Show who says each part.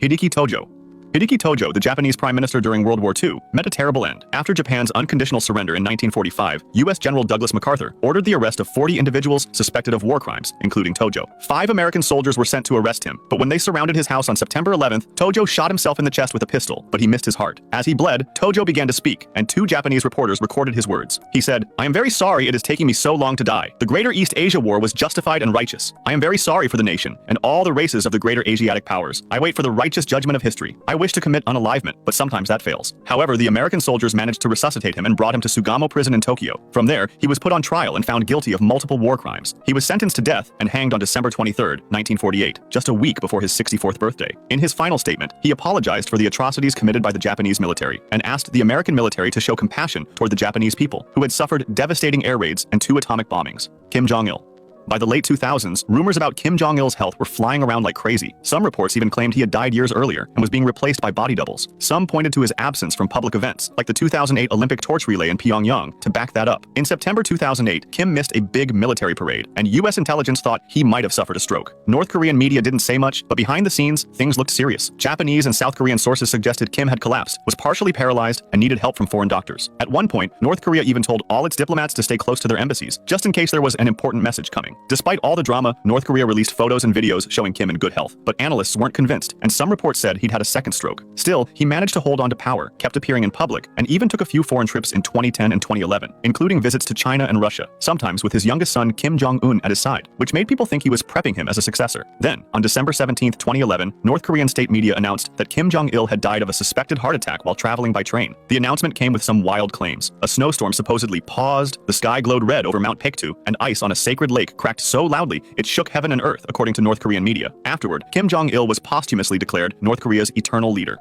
Speaker 1: Hideki Tojo. Hideki Tojo, the Japanese prime minister during World War II, met a terrible end. After Japan's unconditional surrender in 1945, U.S. General Douglas MacArthur ordered the arrest of 40 individuals suspected of war crimes, including Tojo. 5 American soldiers were sent to arrest him, but when they surrounded his house on September 11th, Tojo shot himself in the chest with a pistol, but he missed his heart. As he bled, Tojo began to speak, and 2 Japanese reporters recorded his words. He said, "I am very sorry it is taking me so long to die. The Greater East Asia War was justified and righteous. I am very sorry for the nation, and all the races of the greater Asiatic powers. I wait for the righteous judgment of history. I wish to commit unalivement, but sometimes that fails." However, the American soldiers managed to resuscitate him and brought him to Sugamo prison in Tokyo. From there, he was put on trial and found guilty of multiple war crimes. He was sentenced to death and hanged on December 23, 1948, just a week before his 64th birthday. In his final statement, he apologized for the atrocities committed by the Japanese military and asked the American military to show compassion toward the Japanese people, who had suffered devastating air raids and 2 atomic bombings. Kim Jong-il. By the late 2000s, rumors about Kim Jong-il's health were flying around like crazy. Some reports even claimed he had died years earlier and was being replaced by body doubles. Some pointed to his absence from public events, like the 2008 Olympic torch relay in Pyongyang, to back that up. In September 2008, Kim missed a big military parade, and U.S. intelligence thought he might have suffered a stroke. North Korean media didn't say much, but behind the scenes, things looked serious. Japanese and South Korean sources suggested Kim had collapsed, was partially paralyzed, and needed help from foreign doctors. At one point, North Korea even told all its diplomats to stay close to their embassies, just in case there was an important message coming. Despite all the drama, North Korea released photos and videos showing Kim in good health, but analysts weren't convinced, and some reports said he'd had a second stroke. Still, he managed to hold on to power, kept appearing in public, and even took a few foreign trips in 2010 and 2011, including visits to China and Russia, sometimes with his youngest son Kim Jong-un at his side, which made people think he was prepping him as a successor. Then, on December 17, 2011, North Korean state media announced that Kim Jong-il had died of a suspected heart attack while traveling by train. The announcement came with some wild claims. A snowstorm supposedly paused, the sky glowed red over Mount Paektu, and ice on a sacred lake cracked so loudly it shook heaven and earth, according to North Korean media. Afterward, Kim Jong-il was posthumously declared North Korea's eternal leader.